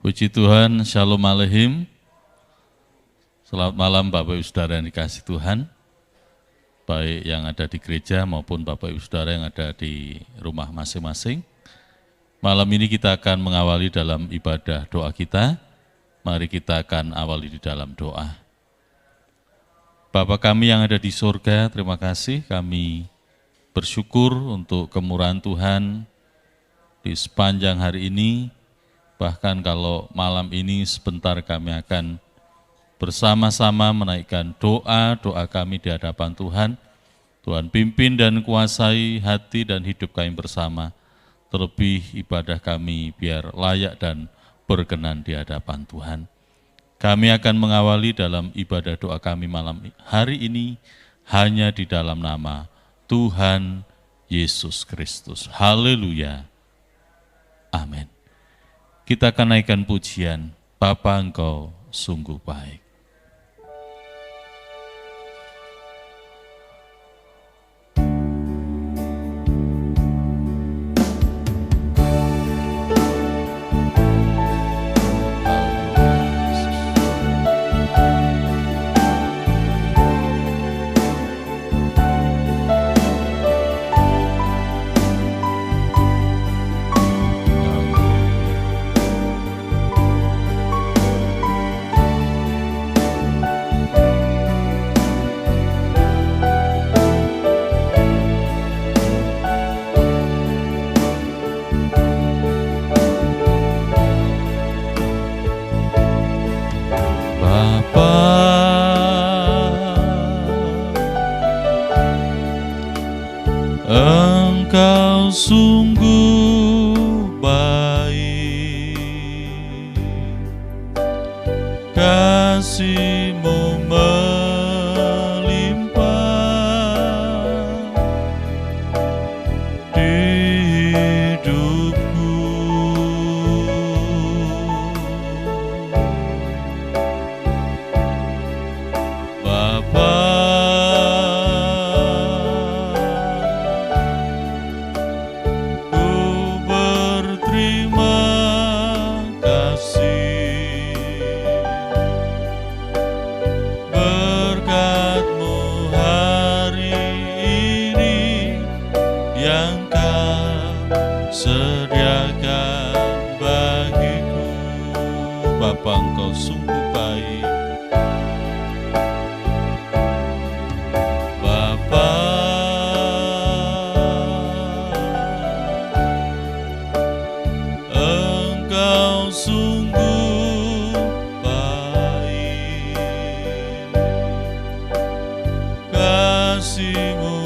Puji Tuhan, Shalom Aleichem. Selamat malam Bapak Ibu Saudara yang dikasihi Tuhan, baik yang ada di gereja maupun Bapak Ibu Saudara yang ada di rumah masing-masing. Malam ini kita akan mengawali dalam ibadah doa kita. Mari kita akan awali di dalam doa. Bapa kami yang ada di surga, terima kasih, kami bersyukur untuk kemurahan Tuhan di sepanjang hari ini. Bahkan kalau malam ini sebentar kami akan bersama-sama menaikkan doa kami di hadapan Tuhan. Tuhan pimpin dan kuasai hati dan hidup kami bersama. Terlebih ibadah kami biar layak dan berkenan di hadapan Tuhan. Kami akan mengawali dalam ibadah doa kami malam hari ini hanya di dalam nama Tuhan Yesus Kristus. Haleluya. Amin. Kita akan naikkan pujian, Bapa Engkau sungguh baik. Engkau sungguh baik, kasih-Mu melimpah di hidupku. Bapa, Bapa Engkau sungguh baik. Bapa, Engkau sungguh baik, kasih-Mu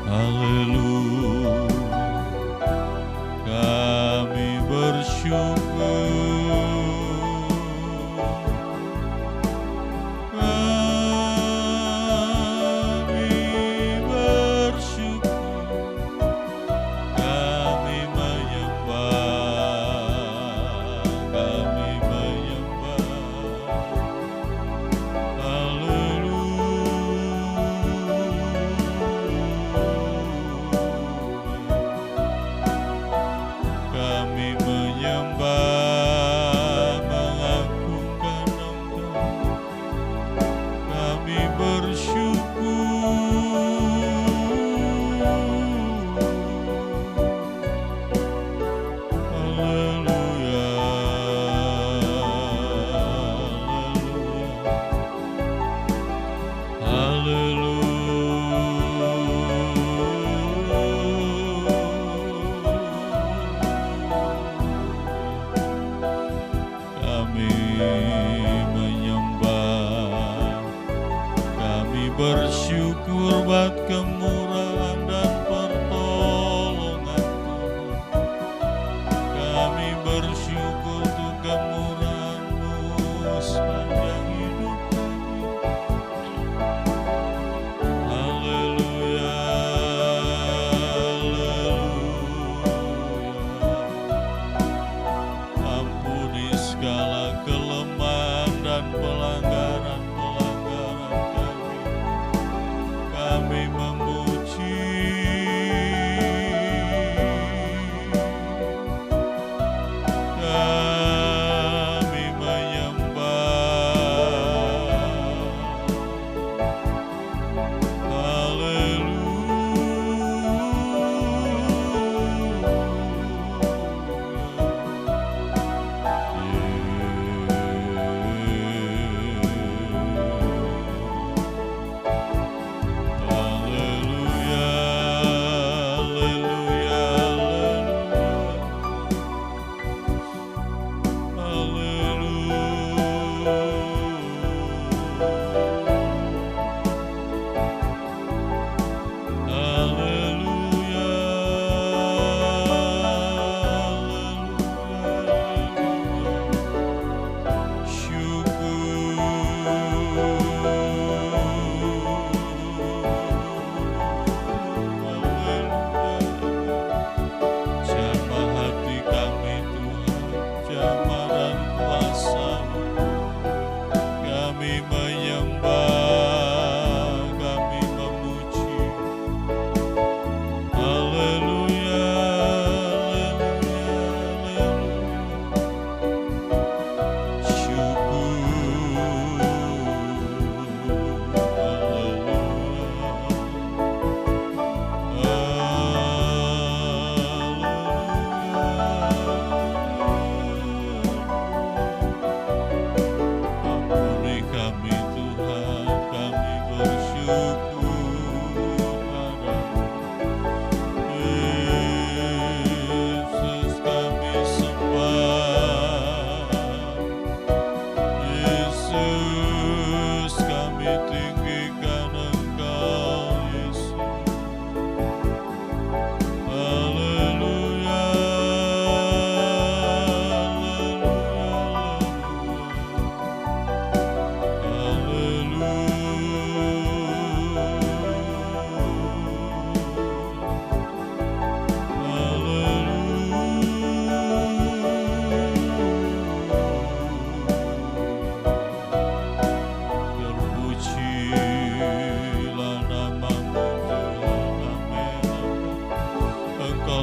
Haleluya, kami bersyukur. Bersyukur buat kemurahan dan pertolongan Tuhan. Kami bersyukur untuk kemurahan-Mu sepanjang hidup kami. Haleluya, haleluya. Ampuni segala kelemahan dan pelanggaran kami memuji, kami menyembah.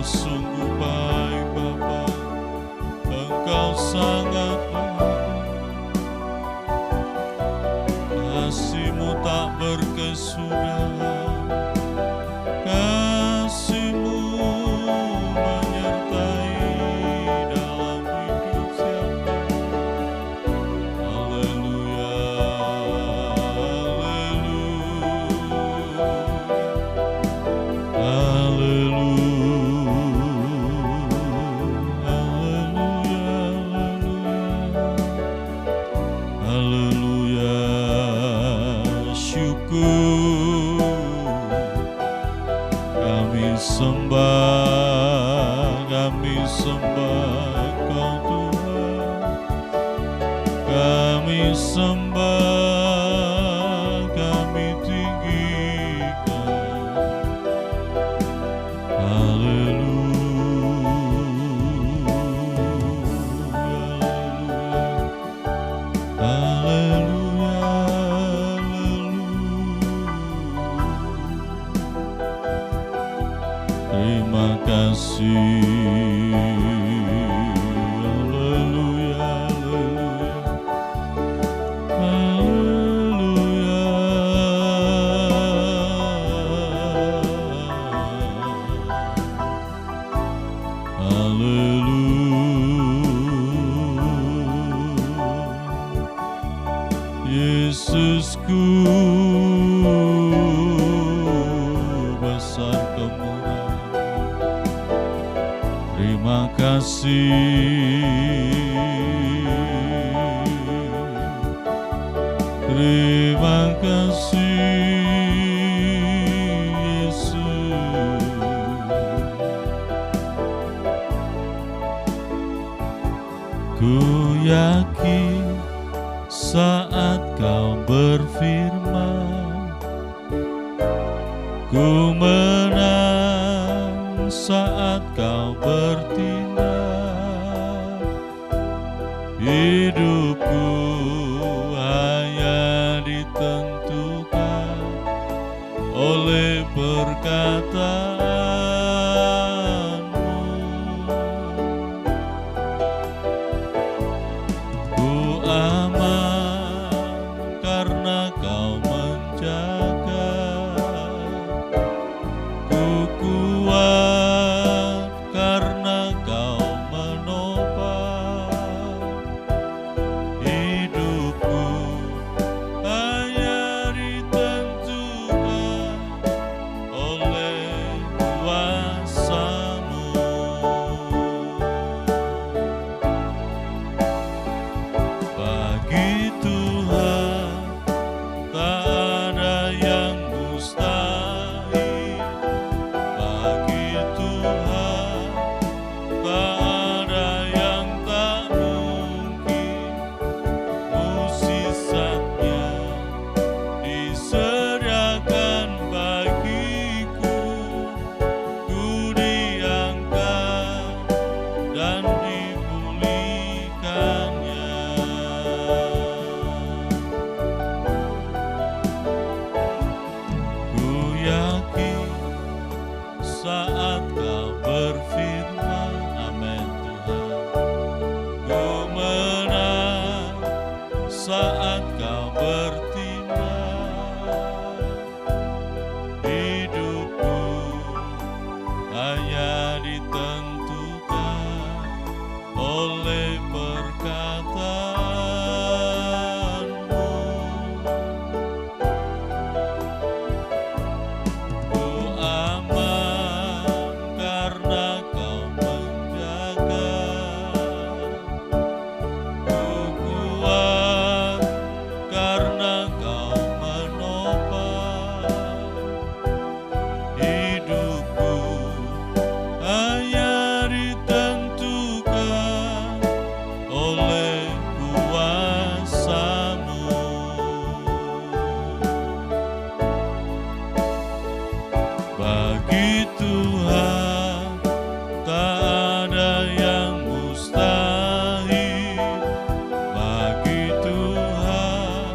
sungguh baik Bapa, Engkau sangat baik. Kasih-Mu tak berkesudahan, Kasih-Mu menyertai dalam hidup setiap kami. Haleluya, haleluya, haleluya. Haleluya, syukur kami sembah Kau Tuhan, kami sembah, kami tinggikan. Haleluya, haleluya, haleluya. Terima kasih. Yesusku, besar kemurahan, terima kasih, terima kasih Yesus. Ku yakin saat Kau berfirman, ku menang saat Kau bertindak. Hidupku hanya ditentukan oleh perkataan-Mu. Ku aman karena Kau menjaga, ku kuat karena Kau menopang. Hidupku hanya ditentukan oleh kuasa-Mu. Bagi Tuhan tak ada yang mustahil, bagi Tuhan tak ada yang tak mungkin. Mukjizatnya disediakan bagiku, ku diangkat dan dipulihkannya. Ku yakin saat Kau berfirman, amin Tuhan, ku menang saat Kau bertindak. Hidupku hanya ditentukan oleh perkataan-Mu. Ku aman karena Kau menjaga, ku kuat karena Kau menopang. Hidupku hanya ditentukan oleh kuasa-Mu. Bagi Tuhan tak ada yang mustahil, bagi Tuhan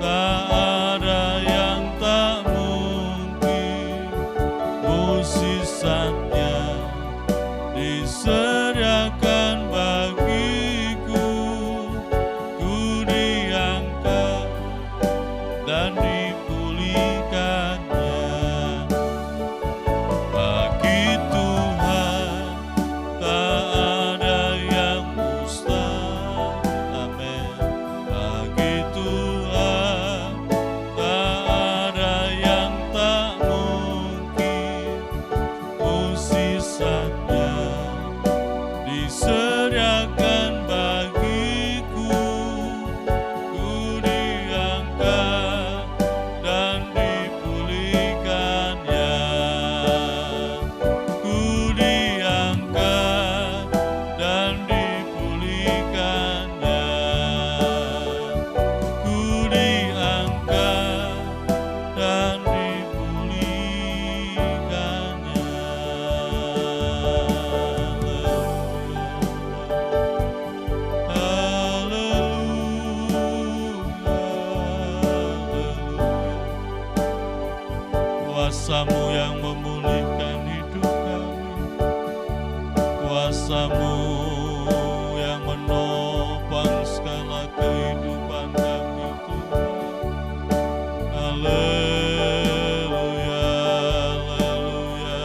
tak ada yang tak mungkin. Mukjizatnya disediakan bagiku, ku diangkat dan dipulihkannya. Bagi Tuhan tak ada yang mustahil, amin. Bagi Tuhan tak ada yang tak mungkin. Mukjizatnya kuasa-Mu yang memulihkan hidup kami, kuasa-Mu yang menopang segala kehidupan kami Tuhan. Haleluya, haleluya,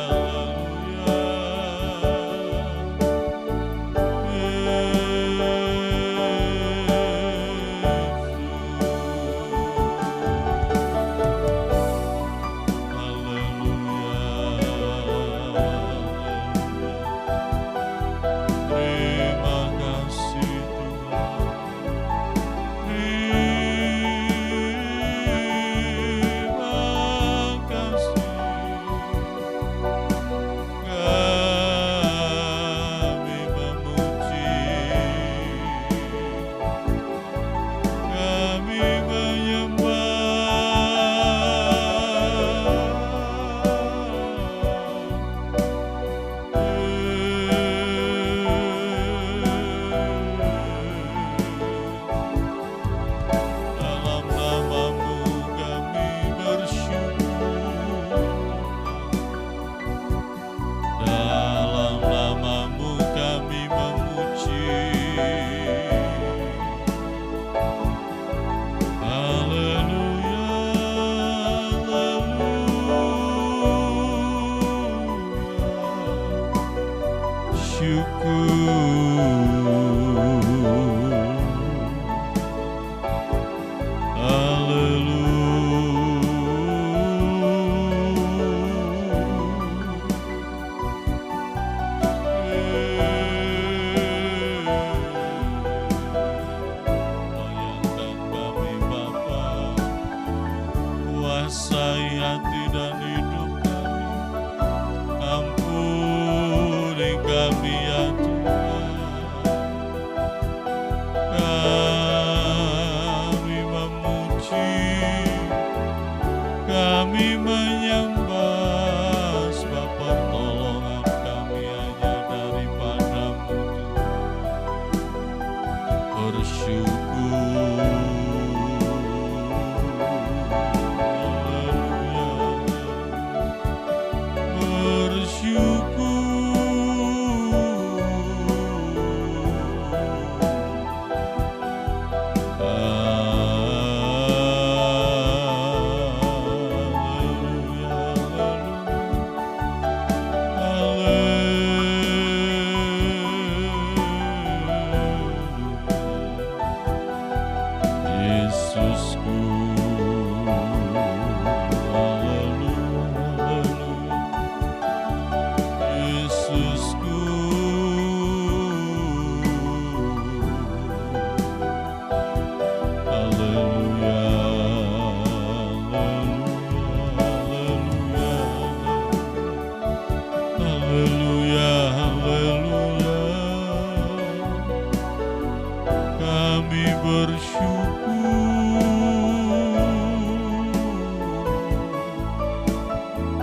kuasai hati dan hidup kami, ampuni kami ya Tuhan. Kami memuji, kami menyembah, sebab pertolongan kami hanya daripada-Mu Tuhan. Bersyukur.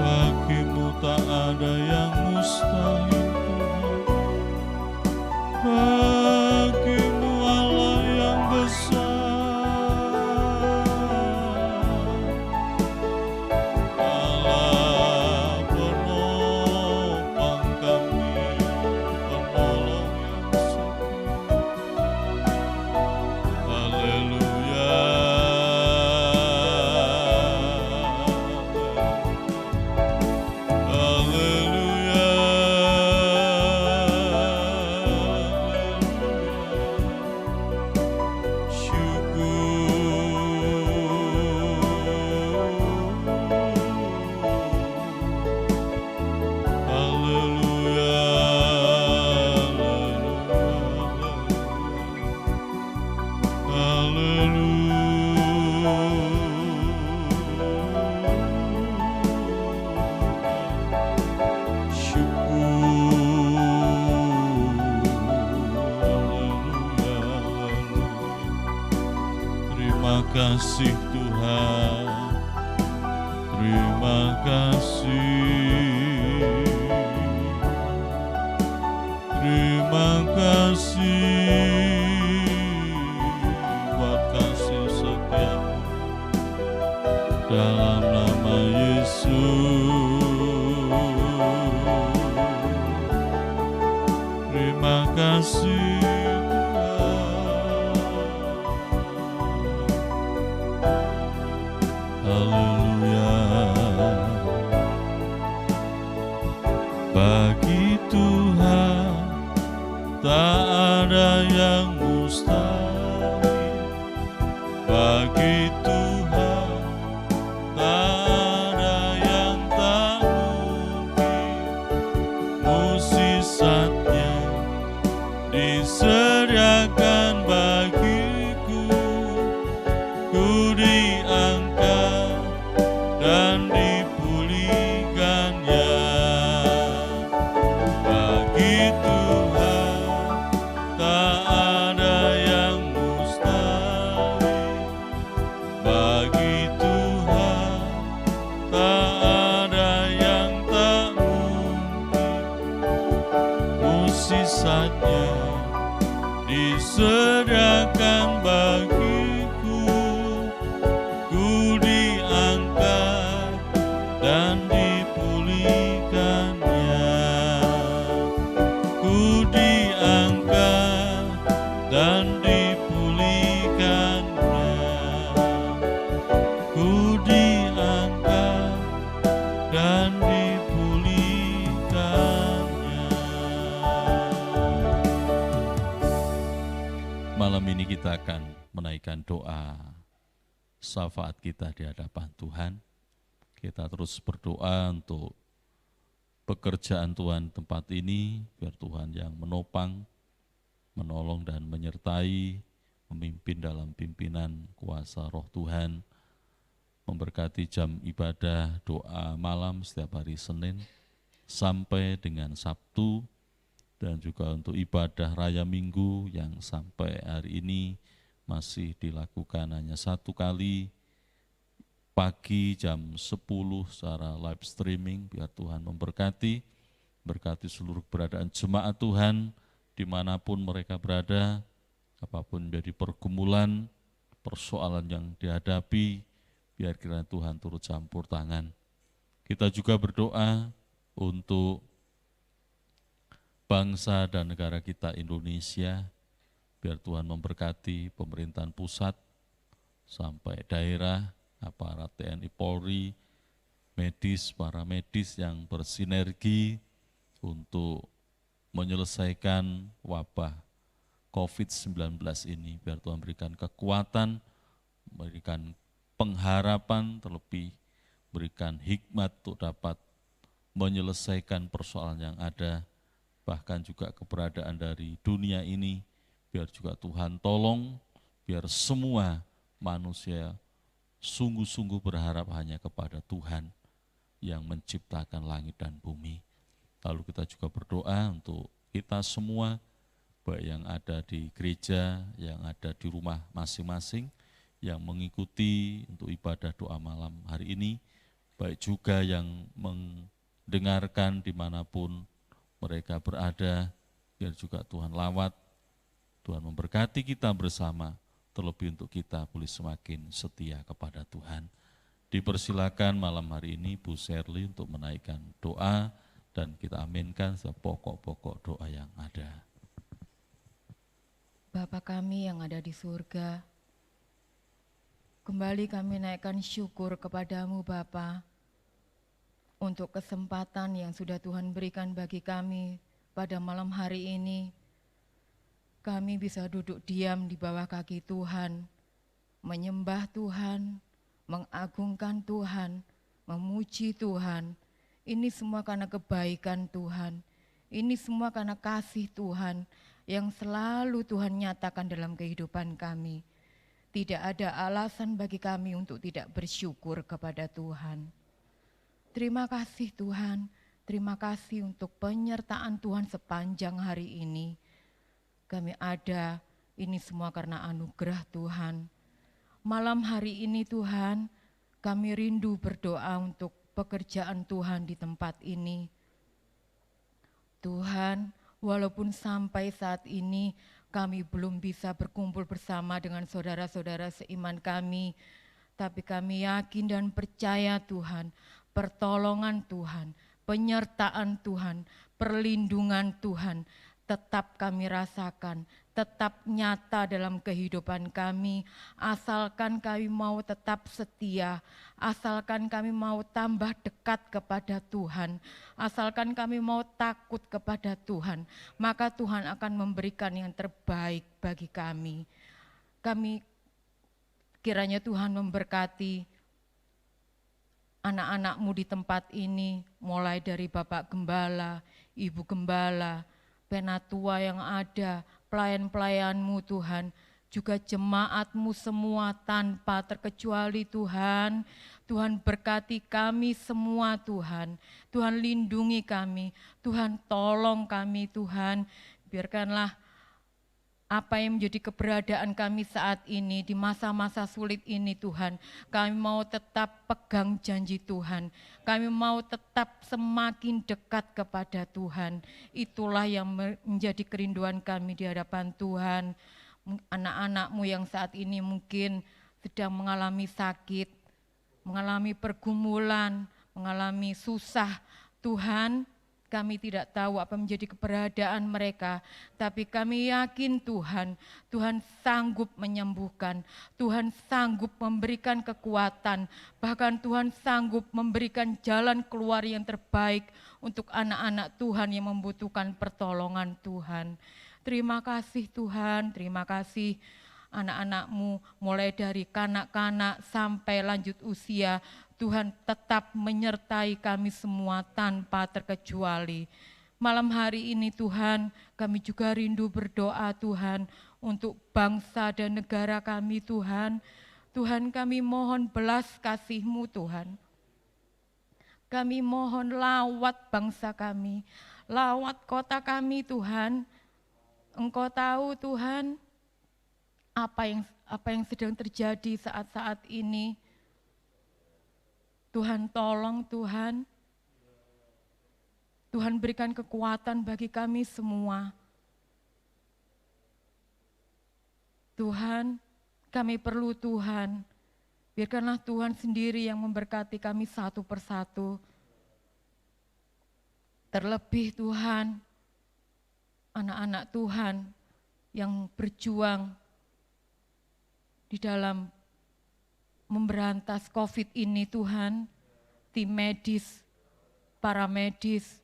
Bagimu tak ada yang mustahil Tuhan. Bagimu Allah yang besar, Allah penopang kami, penolong yang setia. Haleluya. Terima kasih Tuhan, terima kasih, terima kasih buat kasih setia-Mu dalam nama Yesus. Bagi Tuhan tak ada yang mustahil. Bagi Tuhan tak ada yang tak mungkin. Mukjizatnya disediakan bagiku. Ku diangkat dan dipulihkannya. Bagi Tuhan tak ada yang mustahil. Bagi Tuhan tak ada yang tak mungkin. Mukjizatnya disediakan bagiku. Ku diangkat dan dipulihkannya. Ku diangkat dan dipulihkannya. Ku diangkat dan dipulihkannya. Malam ini kita akan menaikkan doa syafaat kita di hadapan Tuhan. Kita terus berdoa untuk pekerjaan Tuhan tempat ini, biar Tuhan yang menopang, menolong dan menyertai, memimpin dalam pimpinan kuasa roh Tuhan, memberkati jam ibadah doa malam setiap hari Senin sampai dengan Sabtu, dan juga untuk ibadah raya Minggu yang sampai hari ini masih dilakukan hanya satu kali pagi jam 10 secara live streaming. Biar Tuhan memberkati, berkati seluruh keberadaan jemaat Tuhan dimanapun mereka berada, apapun menjadi pergumulan, persoalan yang dihadapi, biar kiranya Tuhan turut campur tangan. Kita juga berdoa untuk bangsa dan negara kita Indonesia, biar Tuhan memberkati pemerintahan pusat sampai daerah, aparat TNI Polri, medis, para medis yang bersinergi untuk menyelesaikan wabah COVID-19 ini. Biar Tuhan berikan kekuatan, berikan pengharapan, terlebih berikan hikmat untuk dapat menyelesaikan persoalan yang ada, bahkan juga keberadaan dari dunia ini. Biar juga Tuhan tolong, biar semua manusia sungguh-sungguh berharap hanya kepada Tuhan yang menciptakan langit dan bumi. Lalu kita juga berdoa untuk kita semua, baik yang ada di gereja, yang ada di rumah masing-masing, yang mengikuti untuk ibadah doa malam hari ini, baik juga yang mendengarkan dimanapun mereka berada, biar juga Tuhan lawat, Tuhan memberkati kita bersama, terlebih untuk kita boleh semakin setia kepada Tuhan. Dipersilakan malam hari ini Bu Sherly untuk menaikkan doa dan kita aminkan sepokok-pokok doa yang ada. Bapa kami yang ada di surga, kembali kami naikkan syukur kepadamu Bapa untuk kesempatan yang sudah Tuhan berikan bagi kami pada malam hari ini. Kami bisa duduk diam di bawah kaki Tuhan, menyembah Tuhan, mengagungkan Tuhan, memuji Tuhan. Ini semua karena kebaikan Tuhan, ini semua karena kasih Tuhan yang selalu Tuhan nyatakan dalam kehidupan kami. Tidak ada alasan bagi kami untuk tidak bersyukur kepada Tuhan. Terima kasih Tuhan, terima kasih untuk penyertaan Tuhan sepanjang hari ini. Kami ada, ini semua karena anugerah Tuhan. Malam hari ini Tuhan, kami rindu berdoa untuk pekerjaan Tuhan di tempat ini. Tuhan, walaupun sampai saat ini kami belum bisa berkumpul bersama dengan saudara-saudara seiman kami, tapi kami yakin dan percaya Tuhan, pertolongan Tuhan, penyertaan Tuhan, perlindungan Tuhan, tetap kami rasakan, tetap nyata dalam kehidupan kami, asalkan kami mau tetap setia, asalkan kami mau tambah dekat kepada Tuhan, asalkan kami mau takut kepada Tuhan, maka Tuhan akan memberikan yang terbaik bagi kami. Kiranya Tuhan memberkati anak-anak-Mu di tempat ini, mulai dari Bapak Gembala, Ibu Gembala, penatua yang ada, pelayan-pelayan-Mu Tuhan, juga jemaat-Mu semua tanpa terkecuali Tuhan. Tuhan berkati kami semua Tuhan, Tuhan lindungi kami, Tuhan tolong kami Tuhan, biarkanlah apa yang menjadi keberadaan kami saat ini di masa-masa sulit ini Tuhan. Kami mau tetap pegang janji Tuhan. Kami mau tetap semakin dekat kepada Tuhan. Itulah yang menjadi kerinduan kami di hadapan Tuhan. Anak-anak-Mu yang saat ini mungkin sedang mengalami sakit, mengalami pergumulan, mengalami susah. Tuhan, kami tidak tahu apa menjadi keberadaan mereka, tapi kami yakin Tuhan, Tuhan sanggup menyembuhkan, Tuhan sanggup memberikan kekuatan, bahkan Tuhan sanggup memberikan jalan keluar yang terbaik untuk anak-anak Tuhan yang membutuhkan pertolongan Tuhan. Terima kasih Tuhan, terima kasih anak-anak-Mu mulai dari kanak-kanak sampai lanjut usia, Tuhan tetap menyertai kami semua tanpa terkecuali. Malam hari ini Tuhan, kami juga rindu berdoa Tuhan untuk bangsa dan negara kami Tuhan. Tuhan, kami mohon belas kasih-Mu Tuhan. Kami mohon lawat bangsa kami, lawat kota kami Tuhan. Engkau tahu Tuhan apa yang sedang terjadi saat-saat ini. Tuhan tolong Tuhan, Tuhan berikan kekuatan bagi kami semua. Tuhan, kami perlu Tuhan, biarkanlah Tuhan sendiri yang memberkati kami satu persatu. Terlebih Tuhan, anak-anak Tuhan yang berjuang di dalam memberantas COVID ini Tuhan, tim medis, para medis,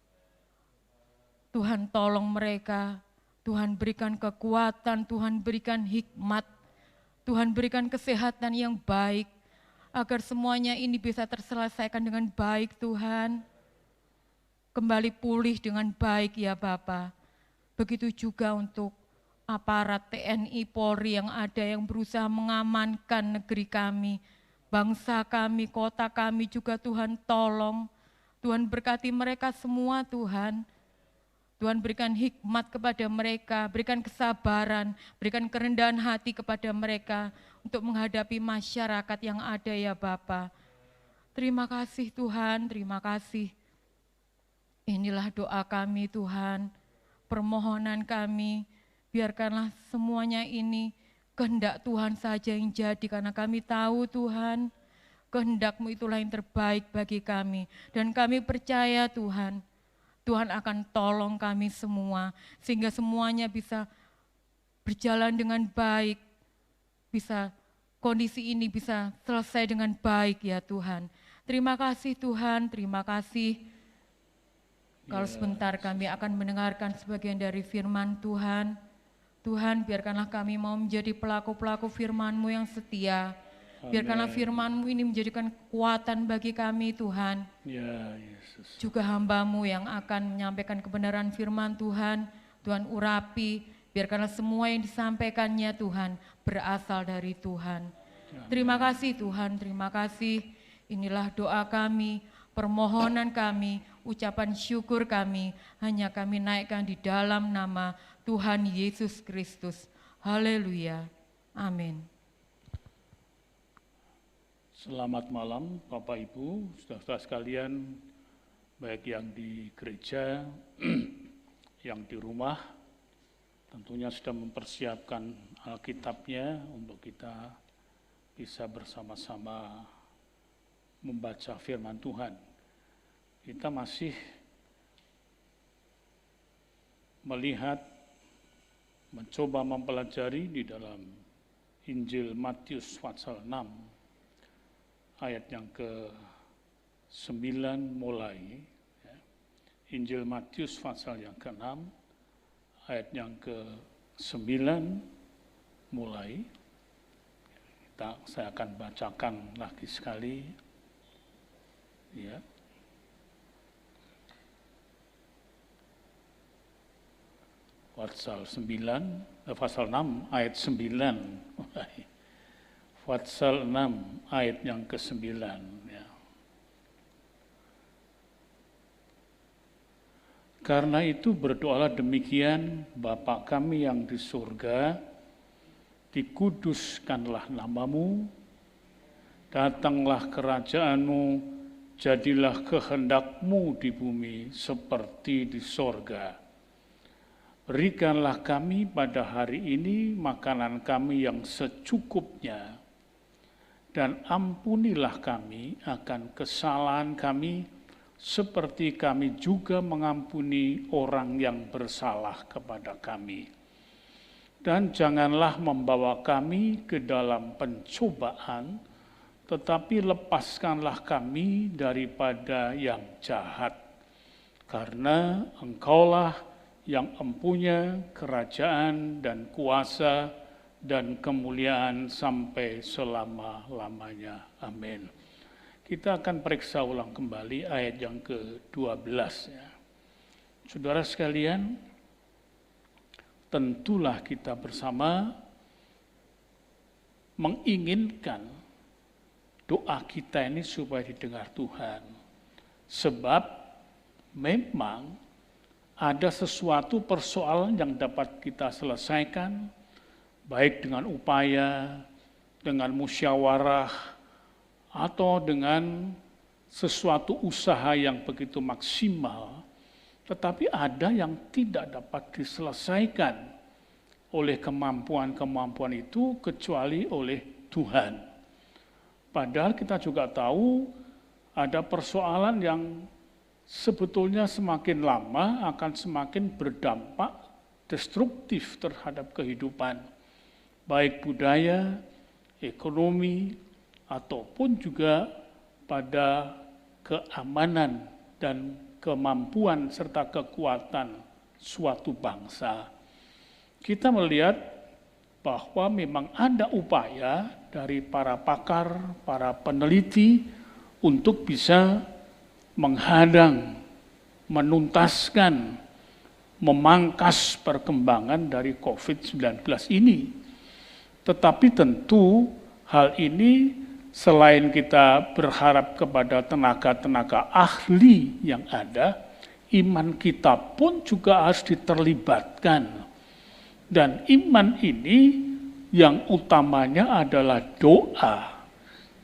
Tuhan tolong mereka, Tuhan berikan kekuatan, Tuhan berikan hikmat, Tuhan berikan kesehatan yang baik, agar semuanya ini bisa terselesaikan dengan baik Tuhan, kembali pulih dengan baik ya Bapa. Begitu juga untuk aparat TNI Polri yang ada yang berusaha mengamankan negeri kami, bangsa kami, kota kami juga Tuhan tolong. Tuhan berkati mereka semua Tuhan. Tuhan berikan hikmat kepada mereka, berikan kesabaran, berikan kerendahan hati kepada mereka untuk menghadapi masyarakat yang ada ya Bapa. Terima kasih Tuhan, terima kasih. Inilah doa kami Tuhan, permohonan kami, biarkanlah semuanya ini kehendak Tuhan saja yang jadi, karena kami tahu Tuhan, kehendak-Mu itulah yang terbaik bagi kami. Dan kami percaya Tuhan, Tuhan akan tolong kami semua, sehingga semuanya bisa berjalan dengan baik, kondisi ini bisa selesai dengan baik ya Tuhan. Terima kasih Tuhan, terima kasih. Kalau sebentar kami akan mendengarkan sebagian dari firman Tuhan. Tuhan, biarkanlah kami mau menjadi pelaku-pelaku firman-Mu yang setia. Biarkanlah firman-Mu ini menjadikan kekuatan bagi kami, Tuhan. Ya, Yesus. Juga hamba-Mu yang akan menyampaikan kebenaran firman Tuhan, Tuhan urapi, biarkanlah semua yang disampaikannya Tuhan berasal dari Tuhan. Terima kasih Tuhan, terima kasih. Inilah doa kami, permohonan kami, ucapan syukur kami, hanya kami naikkan di dalam nama Tuhan Yesus Kristus. Haleluya. Amin. Selamat malam Bapak Ibu, saudara-saudara sekalian, baik yang di gereja, yang di rumah, tentunya sudah mempersiapkan Alkitabnya untuk kita bisa bersama-sama membaca firman Tuhan. Kita masih melihat mencoba mempelajari di dalam Injil Matius pasal 6 ayat yang ke-9 mulai. Injil Matius pasal yang ke-6 ayat yang ke-9 mulai. Saya akan bacakan lagi sekali. Ya. Pasal 6 ayat 9. Pasal 6 ayat yang ke-9. Ya. Karena itu berdoalah demikian, Bapa kami yang di surga, dikuduskanlah namamu, datanglah kerajaanmu, jadilah kehendakmu di bumi seperti di sorga. Berikanlah kami pada hari ini makanan kami yang secukupnya, dan ampunilah kami akan kesalahan kami, seperti kami juga mengampuni orang yang bersalah kepada kami. Dan janganlah membawa kami ke dalam pencobaan, tetapi lepaskanlah kami daripada yang jahat. Karena Engkaulah yang empunya kerajaan dan kuasa dan kemuliaan sampai selama-lamanya. Amin. Kita akan periksa ulang kembali ayat yang ke-12. Ya. Saudara sekalian, tentulah kita bersama menginginkan doa kita ini supaya didengar Tuhan. Sebab memang ada sesuatu persoalan yang dapat kita selesaikan, baik dengan upaya, dengan musyawarah, atau dengan sesuatu usaha yang begitu maksimal, tetapi ada yang tidak dapat diselesaikan oleh kemampuan-kemampuan itu kecuali oleh Tuhan. Padahal kita juga tahu ada persoalan yang sebetulnya semakin lama akan semakin berdampak destruktif terhadap kehidupan, baik budaya, ekonomi, ataupun juga pada keamanan dan kemampuan serta kekuatan suatu bangsa. Kita melihat bahwa memang ada upaya dari para pakar, para peneliti untuk bisa menghadang, menuntaskan, memangkas perkembangan dari COVID-19 ini. Tetapi tentu hal ini selain kita berharap kepada tenaga-tenaga ahli yang ada, iman kita pun juga harus diterlibatkan. Dan iman ini yang utamanya adalah doa.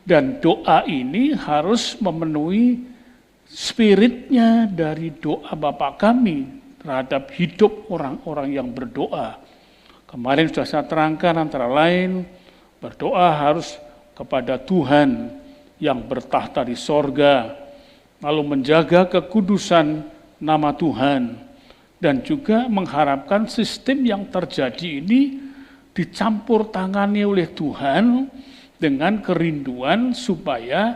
Dan doa ini harus memenuhi spiritnya dari doa Bapa kami terhadap hidup orang-orang yang berdoa. Kemarin sudah saya terangkan antara lain, berdoa harus kepada Tuhan yang bertahta di sorga, lalu menjaga kekudusan nama Tuhan, dan juga mengharapkan sistem yang terjadi ini dicampur tangani oleh Tuhan dengan kerinduan supaya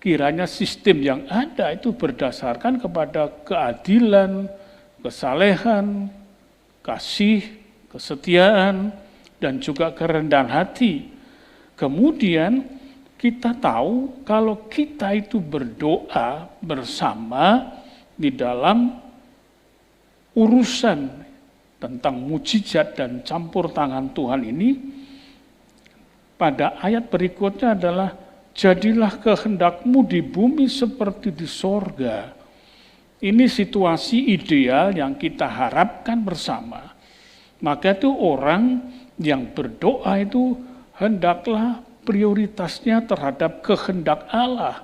kiranya sistem yang ada itu berdasarkan kepada keadilan, kesalehan, kasih, kesetiaan, dan juga kerendahan hati. Kemudian kita tahu kalau kita itu berdoa bersama di dalam urusan tentang mujizat dan campur tangan Tuhan ini, pada ayat berikutnya adalah jadilah kehendakmu di bumi seperti di sorga. Ini situasi ideal yang kita harapkan bersama. Maka itu orang yang berdoa itu hendaklah prioritasnya terhadap kehendak Allah,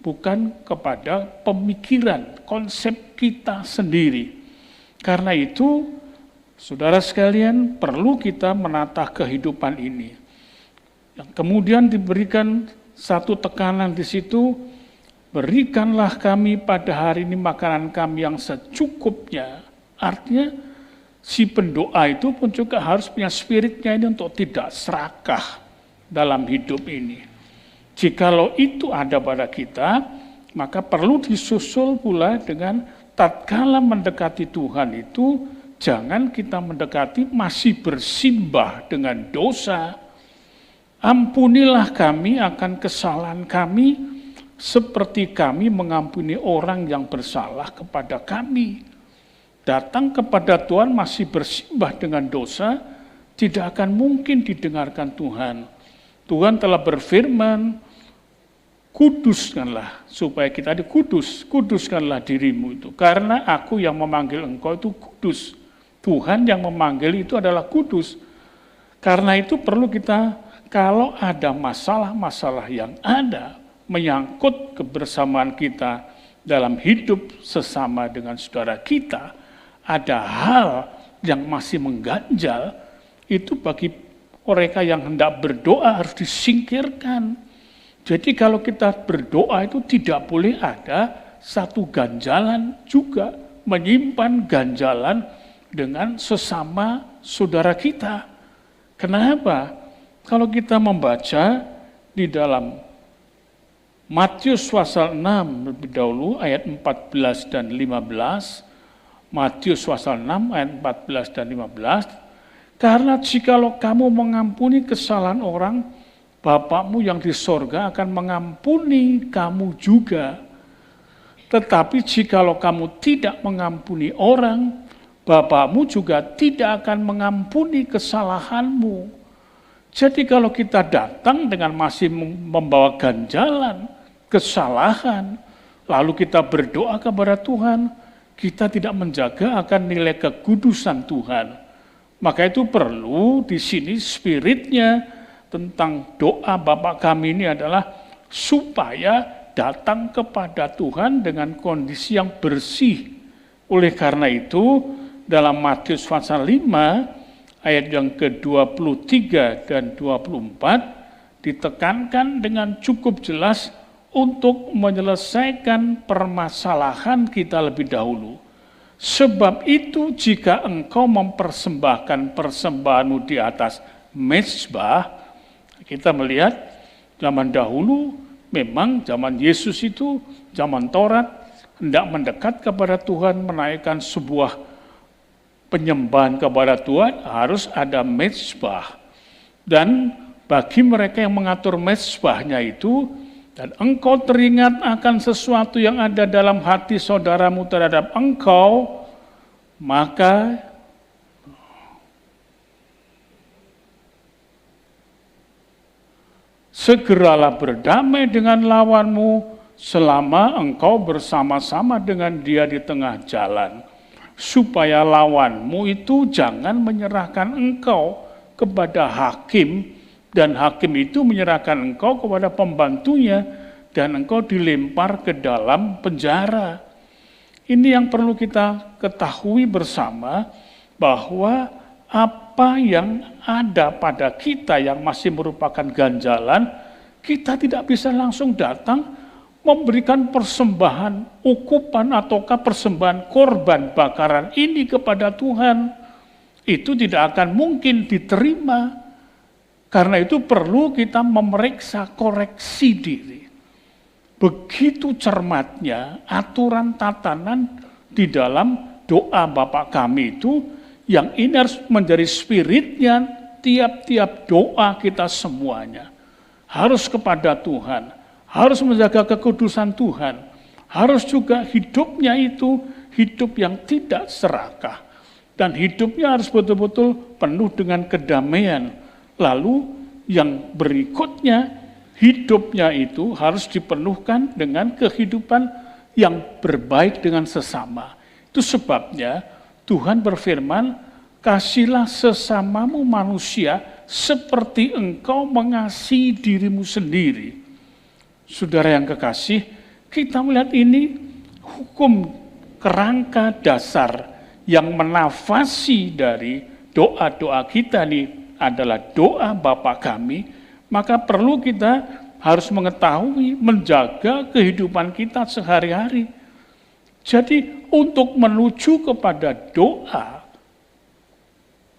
bukan kepada pemikiran, konsep kita sendiri. Karena itu, saudara sekalian, perlu kita menata kehidupan ini. Yang kemudian diberikan satu tekanan di situ, berikanlah kami pada hari ini makanan kami yang secukupnya. Artinya si pendoa itu pun juga harus punya spiritnya ini untuk tidak serakah dalam hidup ini. Jikalau itu ada pada kita, maka perlu disusul pula dengan tatkala mendekati Tuhan itu, jangan kita mendekati masih bersimbah dengan dosa. Ampunilah kami akan kesalahan kami, seperti kami mengampuni orang yang bersalah kepada kami. Datang kepada Tuhan masih bersimbah dengan dosa, tidak akan mungkin didengarkan Tuhan. Tuhan telah berfirman, kuduskanlah, supaya kita dikudus, kuduskanlah dirimu itu. Karena aku yang memanggil engkau itu kudus. Tuhan yang memanggil itu adalah kudus. Karena itu perlu kita, kalau ada masalah-masalah yang ada, menyangkut kebersamaan kita dalam hidup sesama dengan saudara kita, ada hal yang masih mengganjal, itu bagi mereka yang hendak berdoa harus disingkirkan. Jadi kalau kita berdoa itu tidak boleh ada satu ganjalan juga, menyimpan ganjalan dengan sesama saudara kita. Kenapa? Kalau kita membaca di dalam Matius pasal 6 lebih dahulu ayat 14 dan 15, Matius pasal 6 ayat 14 dan 15, karena jikalau kamu mengampuni kesalahan orang, Bapakmu yang di sorga akan mengampuni kamu juga. Tetapi jikalau kamu tidak mengampuni orang, Bapakmu juga tidak akan mengampuni kesalahanmu. Jadi kalau kita datang dengan masih membawa ganjalan, kesalahan, lalu kita berdoa kepada Tuhan, kita tidak menjaga akan nilai kekudusan Tuhan. Maka itu perlu di sini spiritnya tentang doa Bapa kami ini adalah supaya datang kepada Tuhan dengan kondisi yang bersih. Oleh karena itu dalam Matius pasal 5 ayat yang ke-23 dan 24 ditekankan dengan cukup jelas untuk menyelesaikan permasalahan kita lebih dahulu. Sebab itu jika engkau mempersembahkan persembahanmu di atas mezbah, kita melihat zaman dahulu memang zaman Yesus itu, zaman Taurat, hendak mendekat kepada Tuhan, menaikkan sebuah penyembahan kepada Tuhan, harus ada mezbah. Dan bagi mereka yang mengatur mezbahnya itu, dan engkau teringat akan sesuatu yang ada dalam hati saudaramu terhadap engkau, maka segeralah berdamai dengan lawanmu selama engkau bersama-sama dengan dia di tengah jalan, supaya lawanmu itu jangan menyerahkan engkau kepada hakim, dan hakim itu menyerahkan engkau kepada pembantunya, dan engkau dilempar ke dalam penjara. Ini yang perlu kita ketahui bersama, bahwa apa yang ada pada kita yang masih merupakan ganjalan, kita tidak bisa langsung datang memberikan persembahan ukupan ataukah persembahan korban bakaran ini kepada Tuhan. Itu tidak akan mungkin diterima. Karena itu perlu kita memeriksa koreksi diri. Begitu cermatnya aturan tatanan di dalam doa Bapa kami itu, yang ini harus menjadi spiritnya tiap-tiap doa kita semuanya. Harus kepada Tuhan, harus menjaga kekudusan Tuhan, harus juga hidupnya itu hidup yang tidak serakah. Dan hidupnya harus betul-betul penuh dengan kedamaian. Lalu yang berikutnya, hidupnya itu harus dipenuhkan dengan kehidupan yang berbaik dengan sesama. Itu sebabnya Tuhan berfirman, kasihlah sesamamu manusia seperti engkau mengasihi dirimu sendiri. Saudara yang kekasih, kita melihat ini hukum kerangka dasar yang menafasi dari doa-doa kita nih, adalah doa Bapa kami, maka perlu kita harus mengetahui, menjaga kehidupan kita sehari-hari. Jadi untuk menuju kepada doa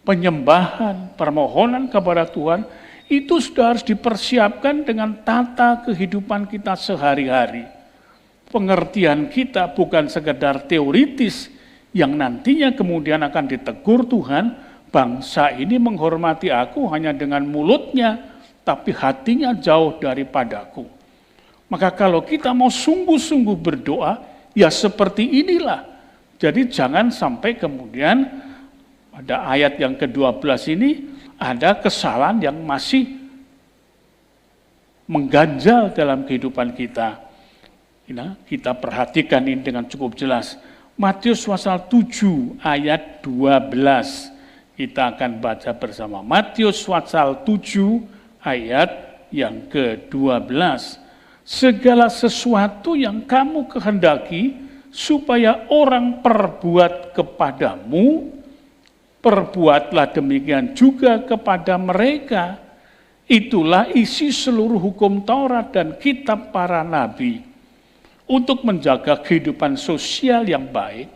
penyembahan, permohonan kepada Tuhan, itu sudah harus dipersiapkan dengan tata kehidupan kita sehari-hari. Pengertian kita bukan sekedar teoritis yang nantinya kemudian akan ditegur Tuhan, bangsa ini menghormati aku hanya dengan mulutnya, tapi hatinya jauh daripadaku. Maka kalau kita mau sungguh-sungguh berdoa, ya seperti inilah. Jadi jangan sampai kemudian pada ayat yang ke-12 ini ada kesalahan yang masih mengganjal dalam kehidupan kita. Kita perhatikan ini dengan cukup jelas. Matius pasal 7 ayat 12. Kita akan baca bersama. Matius pasal 7 ayat yang ke-12. Segala sesuatu yang kamu kehendaki supaya orang perbuat kepadamu, perbuatlah demikian juga kepada mereka. Itulah isi seluruh hukum Taurat dan kitab para nabi. Untuk menjaga kehidupan sosial yang baik,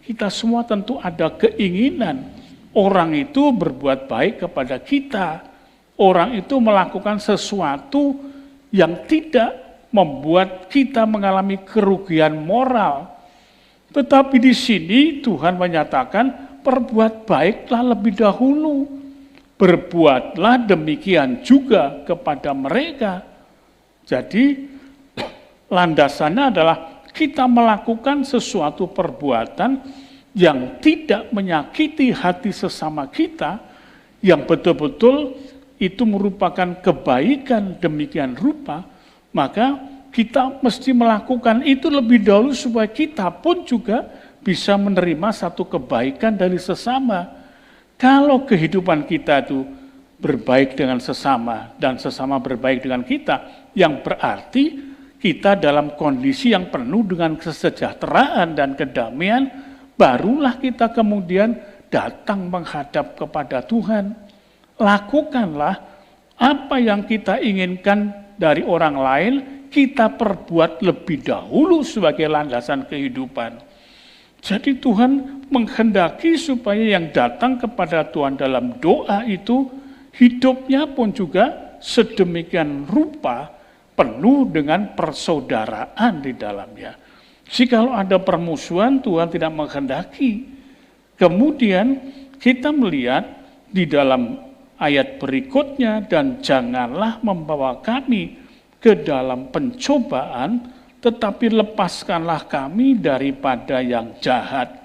kita semua tentu ada keinginan orang itu berbuat baik kepada kita. Orang itu melakukan sesuatu yang tidak membuat kita mengalami kerugian moral. Tetapi di sini Tuhan menyatakan perbuat baiklah lebih dahulu. Berbuatlah demikian juga kepada mereka. Jadi landasannya adalah kita melakukan sesuatu perbuatan yang tidak menyakiti hati sesama kita, yang betul-betul itu merupakan kebaikan demikian rupa, maka kita mesti melakukan itu lebih dahulu supaya kita pun juga bisa menerima satu kebaikan dari sesama. Kalau kehidupan kita itu berbaik dengan sesama dan sesama berbaik dengan kita, yang berarti kita dalam kondisi yang penuh dengan kesejahteraan dan kedamaian, barulah kita kemudian datang menghadap kepada Tuhan. Lakukanlah apa yang kita inginkan dari orang lain, kita perbuat lebih dahulu sebagai landasan kehidupan. Jadi Tuhan menghendaki supaya yang datang kepada Tuhan dalam doa itu, hidupnya pun juga sedemikian rupa, penuh dengan persaudaraan di dalamnya. Jikalau ada permusuhan, Tuhan tidak menghendaki. Kemudian kita melihat di dalam ayat berikutnya, dan janganlah membawa kami ke dalam pencobaan, tetapi lepaskanlah kami daripada yang jahat.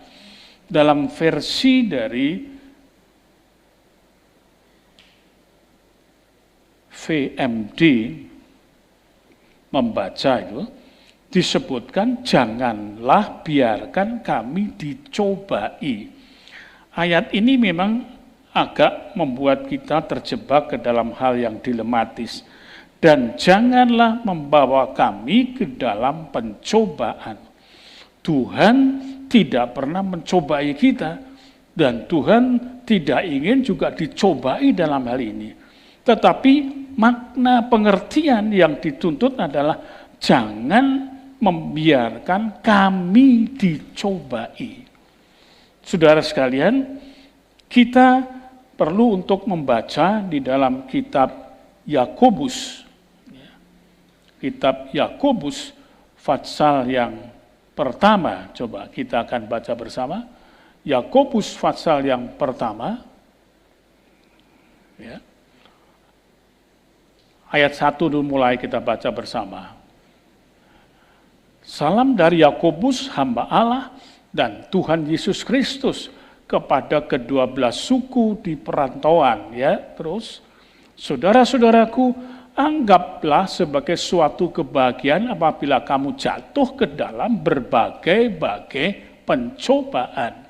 Dalam versi dari VMD membaca itu, disebutkan janganlah biarkan kami dicobai. Ayat ini memang agak membuat kita terjebak ke dalam hal yang dilematis. Dan janganlah membawa kami ke dalam pencobaan. Tuhan tidak pernah mencobai kita, dan Tuhan tidak ingin juga dicobai dalam hal ini. Tetapi makna pengertian yang dituntut adalah jangan membiarkan kami dicobai. Saudara sekalian, kita perlu untuk membaca di dalam kitab Yakobus. Kitab Yakobus pasal yang pertama, coba kita akan baca bersama. Yakobus pasal yang pertama, ya. Ayat 1 dulu mulai kita baca bersama. Salam dari Yakobus, hamba Allah dan Tuhan Yesus Kristus, kepada ke-12 suku di perantauan, ya. Terus, saudara-saudaraku, anggaplah sebagai suatu kebahagiaan apabila kamu jatuh ke dalam berbagai-bagai pencobaan.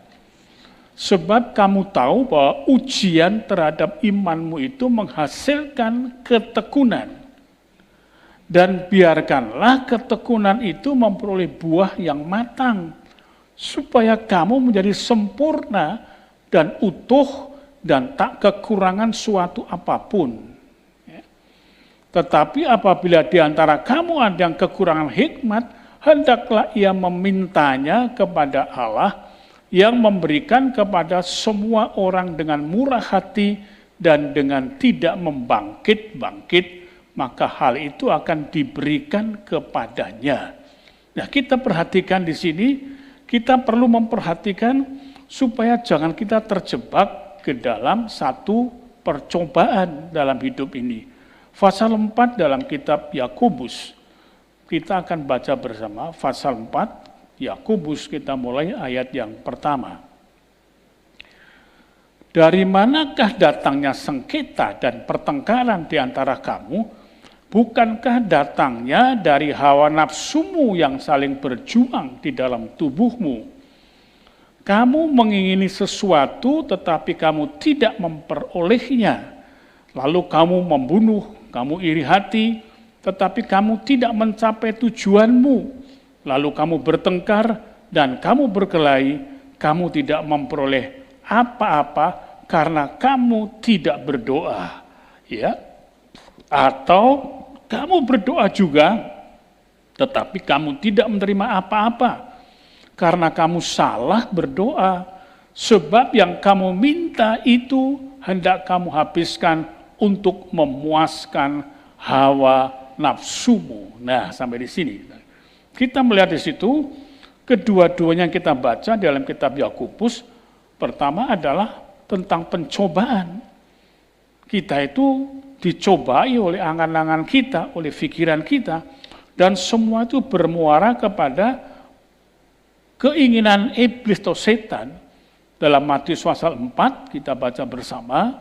Sebab kamu tahu bahwa ujian terhadap imanmu itu menghasilkan ketekunan. Dan biarkanlah ketekunan itu memperoleh buah yang matang, supaya kamu menjadi sempurna dan utuh dan tak kekurangan suatu apapun. Tetapi apabila di antara kamu ada yang kekurangan hikmat, hendaklah ia memintanya kepada Allah yang memberikan kepada semua orang dengan murah hati dan dengan tidak membangkit-bangkit, maka hal itu akan diberikan kepadanya. Nah, kita perhatikan di sini, kita perlu memperhatikan supaya jangan kita terjebak ke dalam satu percobaan dalam hidup ini. Pasal 4 dalam kitab Yakobus, kita akan baca bersama pasal 4, Yakobus, kita mulai ayat yang pertama. Dari manakah datangnya sengketa dan pertengkaran di antara kamu? Bukankah datangnya dari hawa nafsumu yang saling berjuang di dalam tubuhmu? Kamu mengingini sesuatu tetapi kamu tidak memperolehnya. Lalu kamu membunuh, kamu iri hati, tetapi kamu tidak mencapai tujuanmu. Lalu kamu bertengkar dan kamu berkelahi, kamu tidak memperoleh apa-apa karena kamu tidak berdoa. Ya. Atau kamu berdoa juga, tetapi kamu tidak menerima apa-apa karena kamu salah berdoa, sebab yang kamu minta itu hendak kamu habiskan untuk memuaskan hawa nafsumu. Nah, sampai di sini. Kita melihat di situ, kedua-duanya yang kita baca dalam kitab Yakobus, pertama adalah tentang pencobaan. Kita itu dicobai oleh angan-angan kita, oleh pikiran kita, dan semua itu bermuara kepada keinginan iblis atau setan. Dalam Matius pasal 4, kita baca bersama,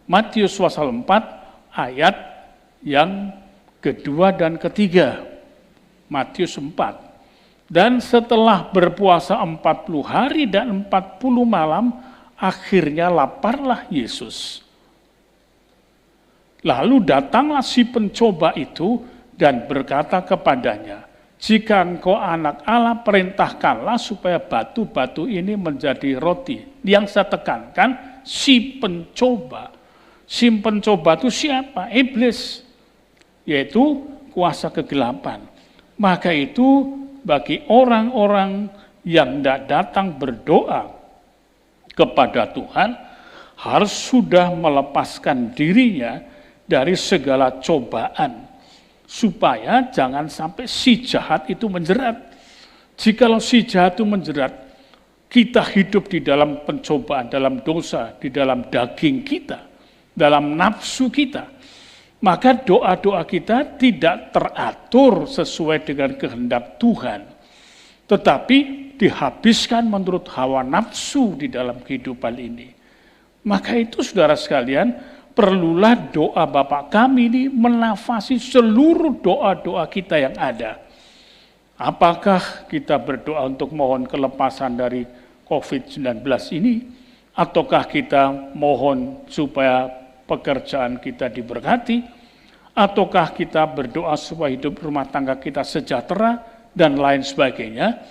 Matius pasal 4 ayat yang kedua dan ketiga. Matius 4. Dan setelah berpuasa 40 hari dan 40 malam, akhirnya laparlah Yesus. Lalu datanglah si pencoba itu dan berkata kepadanya, jika engkau anak Allah, perintahkanlah supaya batu-batu ini menjadi roti. Yang saya tekankan, si pencoba. Si pencoba itu siapa? Iblis, yaitu kuasa kegelapan. Maka itu bagi orang-orang yang tidak datang berdoa kepada Tuhan, harus sudah melepaskan dirinya dari segala cobaan, supaya jangan sampai si jahat itu menjerat. Jikalau si jahat itu menjerat, kita hidup di dalam pencobaan, dalam dosa, di dalam daging kita, dalam nafsu kita, maka doa-doa kita tidak teratur sesuai dengan kehendak Tuhan, tetapi dihabiskan menurut hawa nafsu di dalam kehidupan ini. Maka itu saudara sekalian, perlulah doa Bapa kami ini menafasi seluruh doa-doa kita yang ada. Apakah kita berdoa untuk mohon kelepasan dari COVID-19 ini? Ataukah kita mohon supaya pekerjaan kita diberkati? Ataukah kita berdoa supaya hidup rumah tangga kita sejahtera dan lain sebagainya?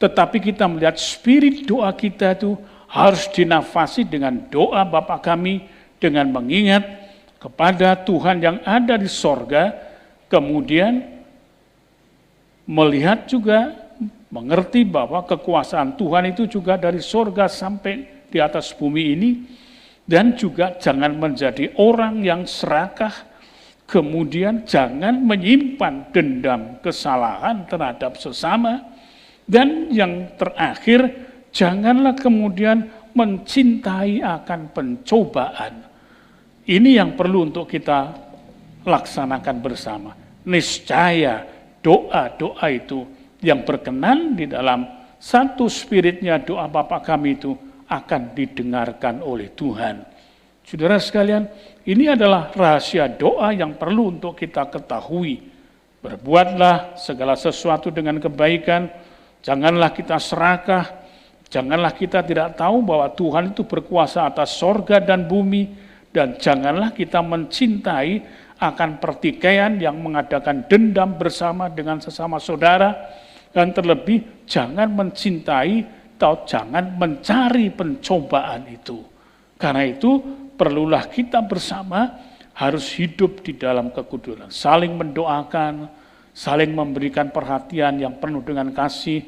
Tetapi kita melihat spirit doa kita itu harus dinafasi dengan doa Bapa kami, dengan mengingat kepada Tuhan yang ada di sorga, kemudian melihat juga, mengerti bahwa kekuasaan Tuhan itu juga dari sorga sampai di atas bumi ini, dan juga jangan menjadi orang yang serakah, kemudian jangan menyimpan dendam kesalahan terhadap sesama, dan yang terakhir, janganlah kemudian mencintai akan pencobaan. Ini yang perlu untuk kita laksanakan bersama. Niscaya doa-doa itu yang berkenan di dalam satu spiritnya doa Bapa kami itu akan didengarkan oleh Tuhan. Saudara sekalian, ini adalah rahasia doa yang perlu untuk kita ketahui. Berbuatlah segala sesuatu dengan kebaikan, janganlah kita serakah, janganlah kita tidak tahu bahwa Tuhan itu berkuasa atas sorga dan bumi, dan janganlah kita mencintai akan pertikaian yang mengadakan dendam bersama dengan sesama saudara, dan terlebih jangan mencintai atau jangan mencari pencobaan itu. Karena itu perlulah kita bersama harus hidup di dalam kekudusan, saling mendoakan, saling memberikan perhatian yang penuh dengan kasih,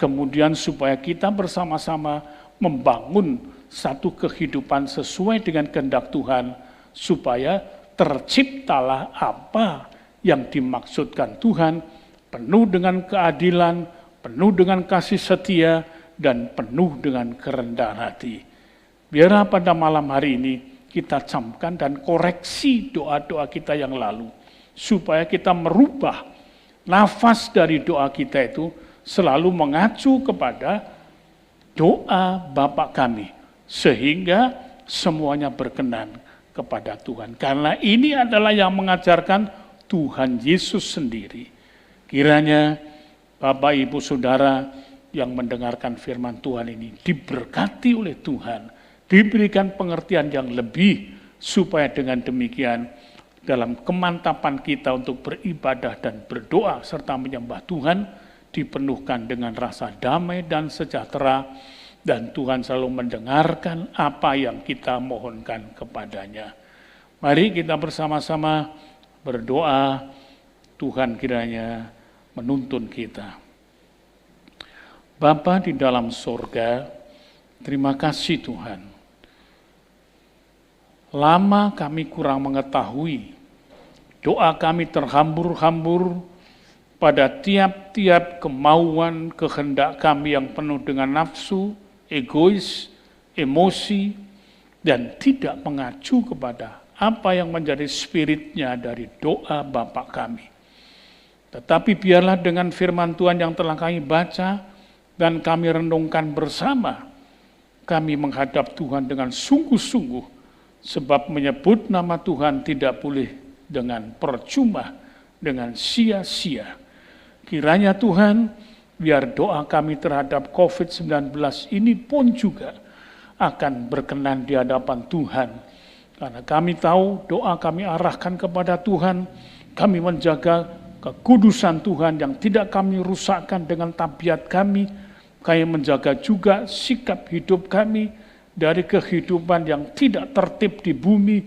kemudian supaya kita bersama-sama membangun satu kehidupan sesuai dengan kehendak Tuhan, supaya terciptalah apa yang dimaksudkan Tuhan, penuh dengan keadilan, penuh dengan kasih setia, dan penuh dengan kerendahan hati. Biarlah pada malam hari ini kita camkan dan koreksi doa-doa kita yang lalu, supaya kita merubah nafas dari doa kita itu selalu mengacu kepada doa Bapa kami, sehingga semuanya berkenan kepada Tuhan. Karena ini adalah yang mengajarkan Tuhan Yesus sendiri. Kiranya Bapak, Ibu, Saudara yang mendengarkan firman Tuhan ini diberkati oleh Tuhan, diberikan pengertian yang lebih, supaya dengan demikian dalam kemantapan kita untuk beribadah dan berdoa serta menyembah Tuhan, dipenuhkan dengan rasa damai dan sejahtera, dan Tuhan selalu mendengarkan apa yang kita mohonkan kepadanya. Mari kita bersama-sama berdoa, Tuhan kiranya menuntun kita. Bapa di dalam sorga, terima kasih Tuhan. Lama kami kurang mengetahui, doa kami terhambur-hambur pada tiap-tiap kemauan, kehendak kami yang penuh dengan nafsu, egois, emosi, dan tidak mengacu kepada apa yang menjadi spiritnya dari doa Bapa kami. Tetapi biarlah dengan firman Tuhan yang telah kami baca dan kami renungkan bersama, kami menghadap Tuhan dengan sungguh-sungguh, sebab menyebut nama Tuhan tidak boleh dengan percuma, dengan sia-sia. Kiranya Tuhan, biar doa kami terhadap COVID-19 ini pun juga akan berkenan di hadapan Tuhan. Karena kami tahu doa kami arahkan kepada Tuhan, kami menjaga kekudusan Tuhan yang tidak kami rusakkan dengan tabiat kami, kami menjaga juga sikap hidup kami dari kehidupan yang tidak tertib di bumi,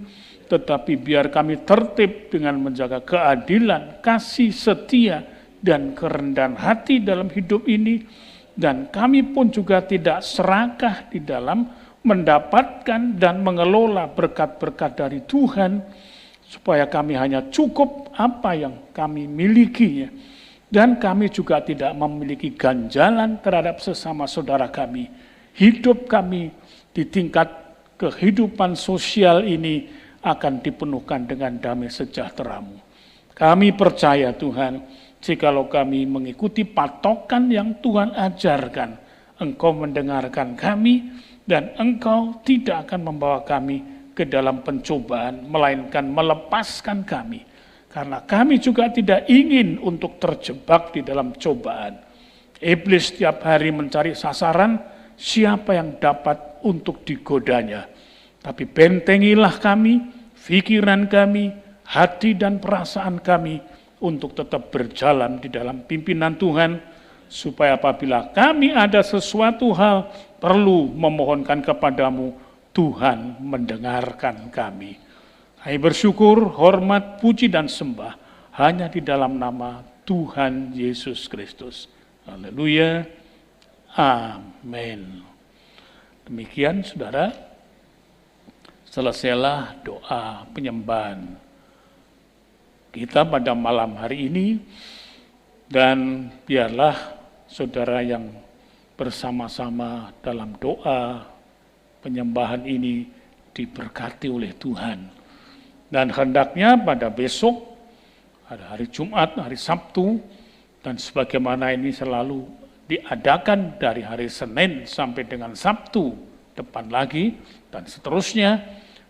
tetapi biar kami tertib dengan menjaga keadilan, kasih setia, dan kerendahan hati dalam hidup ini, dan kami pun juga tidak serakah di dalam mendapatkan dan mengelola berkat-berkat dari Tuhan, supaya kami hanya cukup apa yang kami milikinya, dan kami juga tidak memiliki ganjalan terhadap sesama saudara kami. Hidup kami di tingkat kehidupan sosial ini akan dipenuhkan dengan damai sejahtera-Mu. Kami percaya Tuhan, jikalau kami mengikuti patokan yang Tuhan ajarkan, Engkau mendengarkan kami, dan Engkau tidak akan membawa kami ke dalam pencobaan, melainkan melepaskan kami. Karena kami juga tidak ingin untuk terjebak di dalam cobaan. Iblis setiap hari mencari sasaran, siapa yang dapat untuk digodanya. Tapi bentengilah kami, pikiran kami, hati dan perasaan kami, untuk tetap berjalan di dalam pimpinan Tuhan, supaya apabila kami ada sesuatu hal perlu memohonkan kepadamu, Tuhan mendengarkan kami. Kami bersyukur, hormat, puji, dan sembah hanya di dalam nama Tuhan Yesus Kristus. Haleluya. Amin. Demikian saudara, selesailah doa penyembahan kita pada malam hari ini, dan biarlah saudara yang bersama-sama dalam doa penyembahan ini diberkati oleh Tuhan. Dan hendaknya pada besok, ada hari Jumat, hari Sabtu, dan sebagaimana ini selalu diadakan dari hari Senin sampai dengan Sabtu depan lagi, dan seterusnya,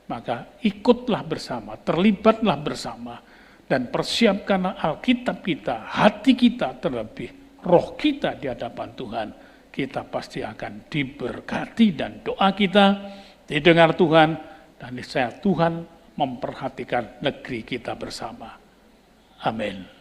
maka ikutlah bersama, terlibatlah bersama, dan persiapkanlah Alkitab kita, hati kita terlebih, roh kita di hadapan Tuhan. Kita pasti akan diberkati dan doa kita didengar Tuhan, dan niscaya Tuhan memperhatikan negeri kita bersama. Amin.